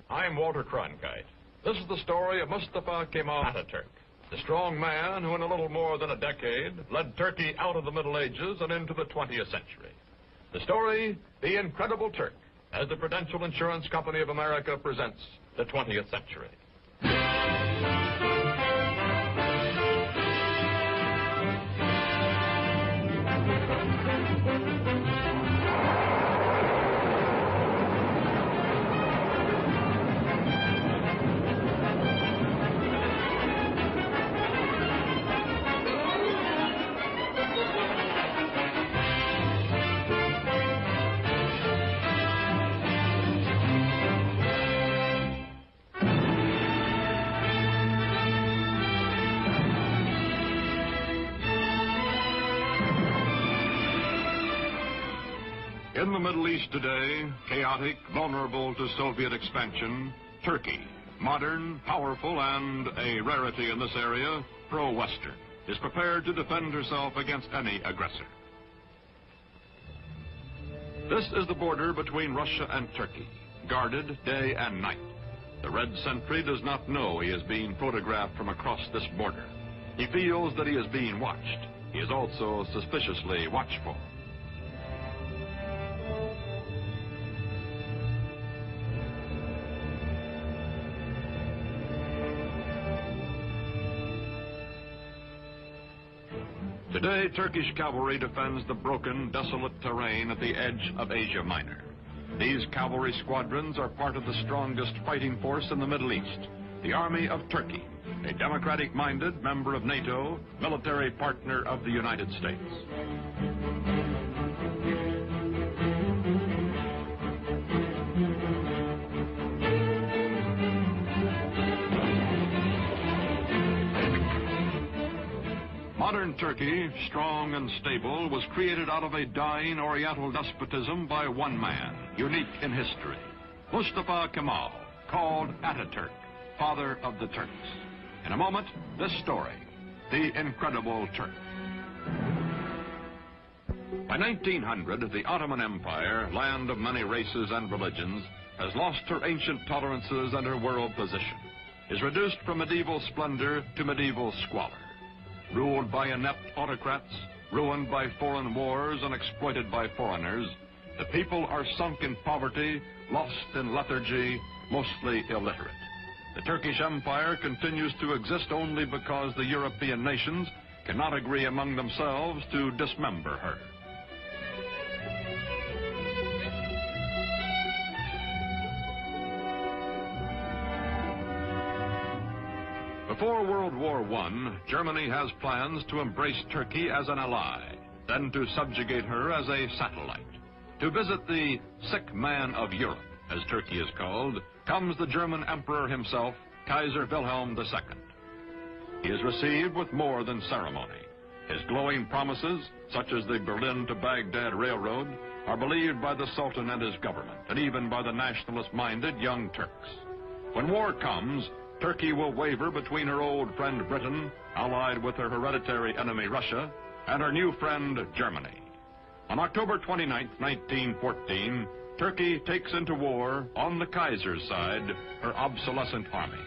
I'm Walter Cronkite. This is the story of Mustafa Kemal Atatürk, the strong man who in a little more than a decade led Turkey out of the Middle Ages and into the 20th century. The story, The Incredible Turk, as the Prudential Insurance Company of America presents the 20th century. In the Middle East today, chaotic, vulnerable to Soviet expansion, Turkey, modern, powerful, and a rarity in this area, pro-Western, is prepared to defend herself against any aggressor. This is the border between Russia and Turkey, guarded day and night. The red sentry does not know he is being photographed from across this border. He feels that he is being watched. He is also suspiciously watchful. Today, Turkish cavalry defends the broken, desolate terrain at the edge of Asia Minor. These cavalry squadrons are part of the strongest fighting force in the Middle East, the Army of Turkey, a democratic-minded member of NATO, military partner of the United States. Modern Turkey, strong and stable, was created out of a dying Oriental despotism by one man, unique in history, Mustafa Kemal, called Atatürk, father of the Turks. In a moment, this story, The Incredible Turk. By 1900, the Ottoman Empire, land of many races and religions, has lost her ancient tolerances and her world position, is reduced from medieval splendor to medieval squalor. Ruled by inept autocrats, ruined by foreign wars and exploited by foreigners, the people are sunk in poverty, lost in lethargy, mostly illiterate. The Turkish Empire continues to exist only because the European nations cannot agree among themselves to dismember her. Before World War I, Germany has plans to embrace Turkey as an ally, then to subjugate her as a satellite. To visit the sick man of Europe, as Turkey is called, comes the German Emperor himself, Kaiser Wilhelm II. He is received with more than ceremony. His glowing promises, such as the Berlin to Baghdad Railroad, are believed by the Sultan and his government, and even by the nationalist-minded Young Turks. When war comes, Turkey will waver between her old friend Britain, allied with her hereditary enemy Russia, and her new friend Germany. On October 29, 1914, Turkey takes into war, on the Kaiser's side, her obsolescent army.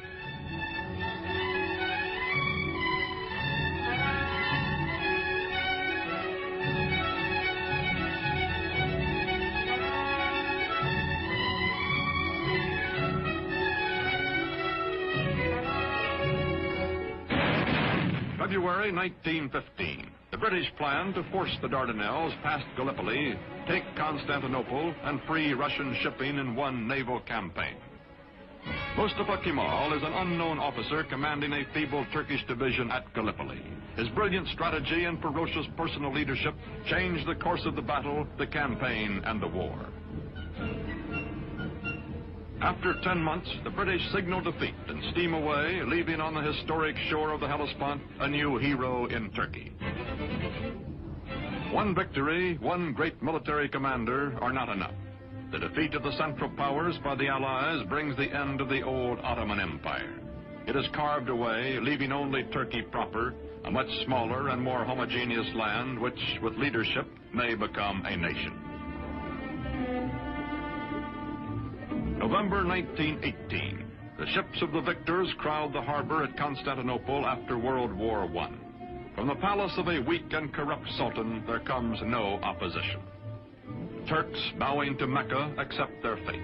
February 1915, the British plan to force the Dardanelles past Gallipoli, take Constantinople, and free Russian shipping in one naval campaign. Mustafa Kemal is an unknown officer commanding a feeble Turkish division at Gallipoli. His brilliant strategy and ferocious personal leadership changed the course of the battle, the campaign, and the war. After 10 months, the British signal defeat and steam away, leaving on the historic shore of the Hellespont a new hero in Turkey. One victory, one great military commander are not enough. The defeat of the Central Powers by the Allies brings the end of the old Ottoman Empire. It is carved away, leaving only Turkey proper, a much smaller and more homogeneous land which, with leadership, may become a nation. November 1918. The ships of the victors crowd the harbor at Constantinople after World War I. From the palace of a weak and corrupt sultan, there comes no opposition. Turks bowing to Mecca accept their fate.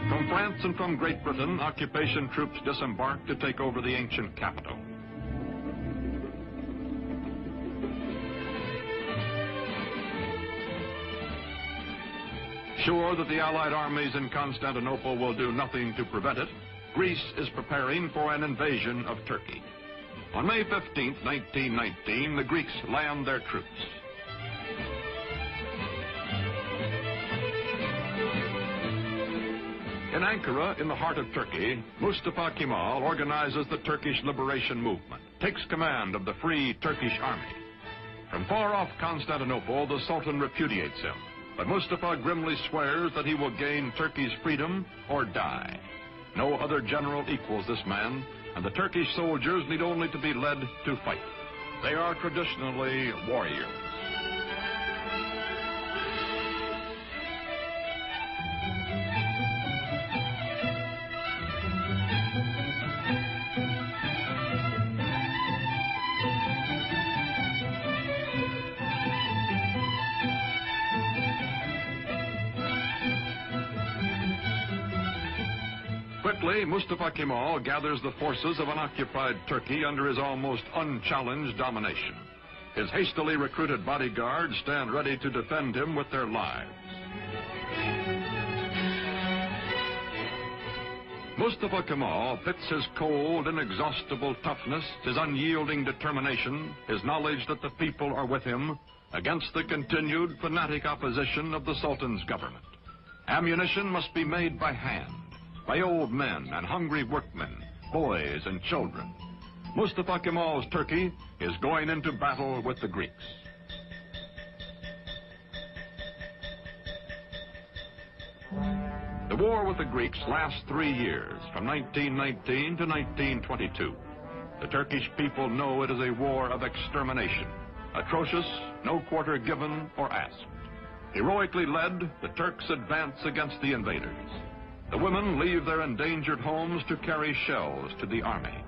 From France and from Great Britain, occupation troops disembark to take over the ancient capital. Sure that the Allied armies in Constantinople will do nothing to prevent it, Greece is preparing for an invasion of Turkey. On May 15, 1919, the Greeks land their troops. In Ankara, in the heart of Turkey, Mustafa Kemal organizes the Turkish liberation movement, takes command of the Free Turkish Army. From far off Constantinople, the Sultan repudiates him, but Mustafa grimly swears that he will gain Turkey's freedom or die. No other general equals this man, and the Turkish soldiers need only to be led to fight. They are traditionally warriors. Quickly, Mustafa Kemal gathers the forces of an occupied Turkey under his almost unchallenged domination. His hastily recruited bodyguards stand ready to defend him with their lives. Mustafa Kemal pits his cold, inexhaustible toughness, his unyielding determination, his knowledge that the people are with him, against the continued fanatic opposition of the Sultan's government. Ammunition must be made by hand, by old men and hungry workmen, boys and children. Mustafa Kemal's Turkey is going into battle with the Greeks. The war with the Greeks lasts 3 years, from 1919 to 1922. The Turkish people know it is a war of extermination, atrocious, no quarter given or asked. Heroically led, the Turks advance against the invaders. The women leave their endangered homes to carry shells to the army.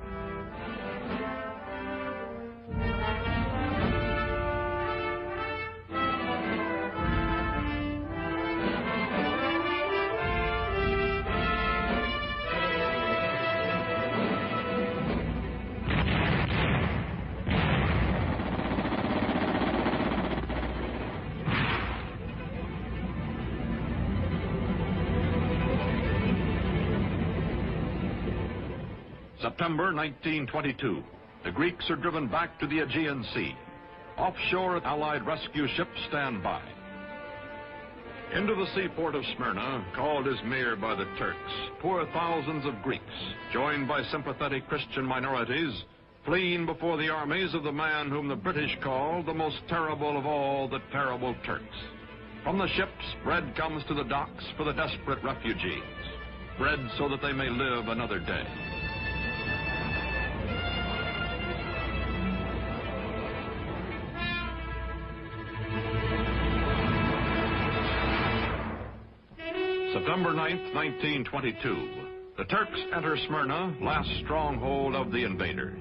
September 1922. The Greeks are driven back to the Aegean Sea. Offshore, Allied rescue ships stand by. Into the seaport of Smyrna, called Izmir by the Turks, pour thousands of Greeks, joined by sympathetic Christian minorities, fleeing before the armies of the man whom the British call the most terrible of all the terrible Turks. From the ships, bread comes to the docks for the desperate refugees. Bread so that they may live another day. September 9th, 1922. The Turks enter Smyrna, last stronghold of the invaders.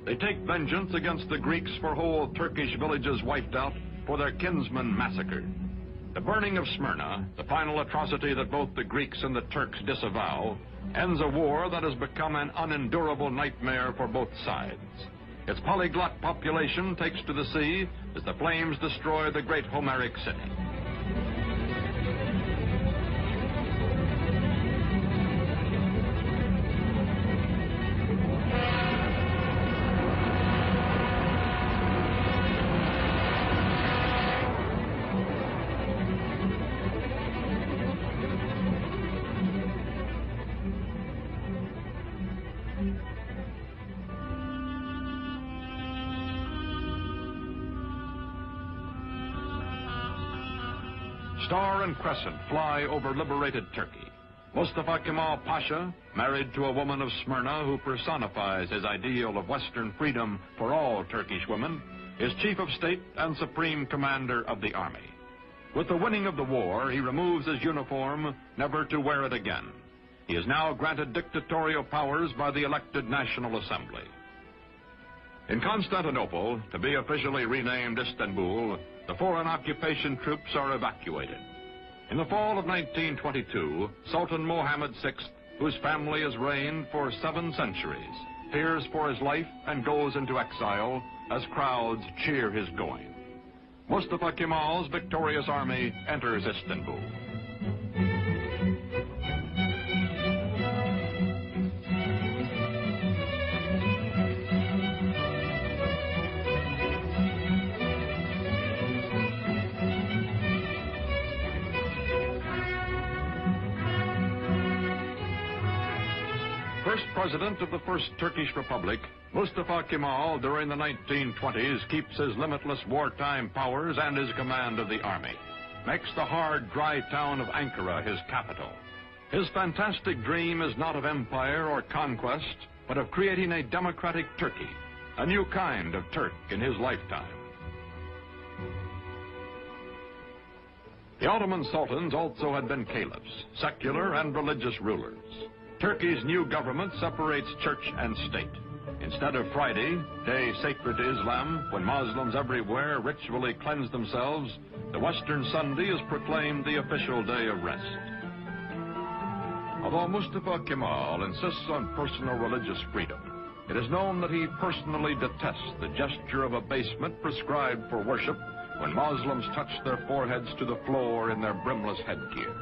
They take vengeance against the Greeks for whole Turkish villages wiped out, for their kinsmen massacred. The burning of Smyrna, the final atrocity that both the Greeks and the Turks disavow, ends a war that has become an unendurable nightmare for both sides. Its polyglot population takes to the sea as the flames destroy the great Homeric city. Star and crescent fly over liberated Turkey. Mustafa Kemal Pasha, married to a woman of Smyrna who personifies his ideal of Western freedom for all Turkish women, is Chief of State and Supreme Commander of the Army. With the winning of the war, he removes his uniform, never to wear it again. He is now granted dictatorial powers by the elected National Assembly. In Constantinople, to be officially renamed Istanbul, the foreign occupation troops are evacuated. In the fall of 1922, Sultan Mohammed VI, whose family has reigned for 7 centuries, fears for his life and goes into exile as crowds cheer his going. Mustafa Kemal's victorious army enters Istanbul. First president of the First Turkish Republic, Mustafa Kemal, during the 1920s, keeps his limitless wartime powers and his command of the army, makes the hard, dry town of Ankara his capital. His fantastic dream is not of empire or conquest, but of creating a democratic Turkey, a new kind of Turk in his lifetime. The Ottoman sultans also had been caliphs, secular and religious rulers. Turkey's new government separates church and state. Instead of Friday, day sacred to Islam, when Muslims everywhere ritually cleanse themselves, the Western Sunday is proclaimed the official day of rest. Although Mustafa Kemal insists on personal religious freedom, it is known that he personally detests the gesture of abasement prescribed for worship when Muslims touch their foreheads to the floor in their brimless headgear.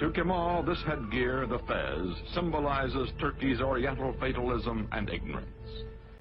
To Kemal, this headgear, the fez, symbolizes Turkey's Oriental fatalism and ignorance.